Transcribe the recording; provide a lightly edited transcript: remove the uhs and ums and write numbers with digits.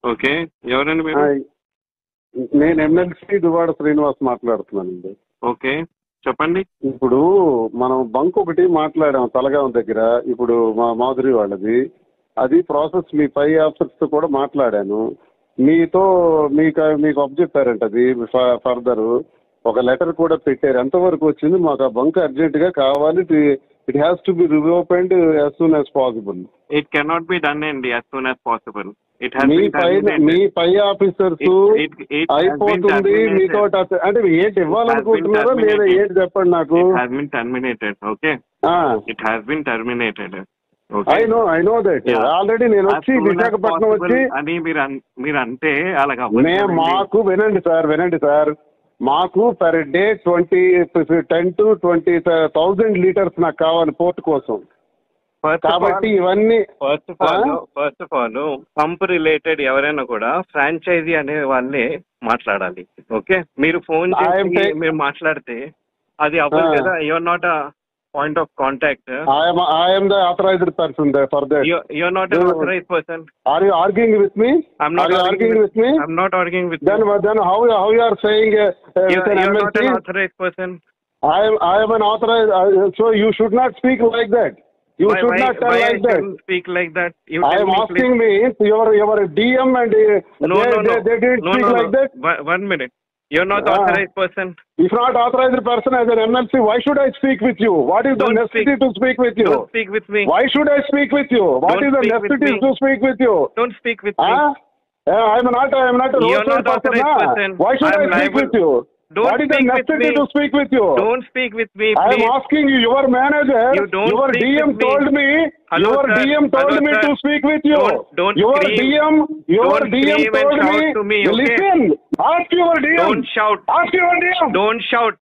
Okay. ఎవరండి మీరు? Hi. నేను ఎమ్మెల్సీ దువ్వాడ శ్రీనివాస్ మాట్లాడుతున్నానండి. ఓకే. చెప్పండి. ఇప్పుడు మనం బంక్ ఒకటి మాట్లాడాం తలగాం దగ్గర. ఇప్పుడు మా మాధురి వాళ్ళది. అది ప్రాసెస్ మీ పై ఆఫీసర్స్తో కూడా మాట్లాడాను. మీతో మీకు అప్పచెప్పారంట అది ఫర్దర్ ఒక లెటర్ కూడా పెట్టారు. ఎంతవరకు వచ్చింది? మాకు ఆ బంక్ అర్జెంటుగా కావాలి. It has to be reopened as soon as possible. It cannot be done అండి యాజ్ సూన్ యాజ్ పాసిబుల్. మీ పై ఆఫీసర్స్ అయిపోతుంది మీతో అంటే ఏంటి ఇవ్వాలనుకుంటున్నారో లేదా ఏంటి చెప్పండి నాకు. ఐ నో దట్ ఆల్రెడీ నేను వచ్చి విశాఖపట్నం వచ్చి అని మీరు అంటే అలాగా వినండి సార్ మాకు పర్ డే 10 to 20,000 లీటర్స్ నాకు కావాలి పోర్ట్ కోసం. కాబట్టి ఇవన్నీ first of all pump related ఎవరైనా కూడా ఫ్రాంచైజీ అనే వాళ్ళే మాట్లాడాలి. ఓకే, మీరు ఫోన్ చేసి మీరు మాట్లాడితే అది అవ్వదు కదా. Your not a point of contact. I am the authorized person for that. You're not an authorized person. Are you arguing with me? I'm not arguing with me. I'm not arguing with then, you. Then how you are saying you're not an authorized person. I am an authorized. So you should not speak like that. You should not tell like that. Speak like that. I am asking me your DM and they didn't speak like that. 1 minute. You're not authorized person. If not authorized person as an MLC, why should I speak with you? What is the necessity to speak with you? Don't speak with me. Why should I speak with you? What is the necessity to speak with you? Don't speak with me. I am not a roadside person. Why should I speak with you? What is the necessity to speak with you? Don't speak with me, please. I am asking you, your manager, your DM told me, your DM told me to speak with you. Your DM told me, listen, ask your DM. Don't shout. Ask your DM. Don't shout.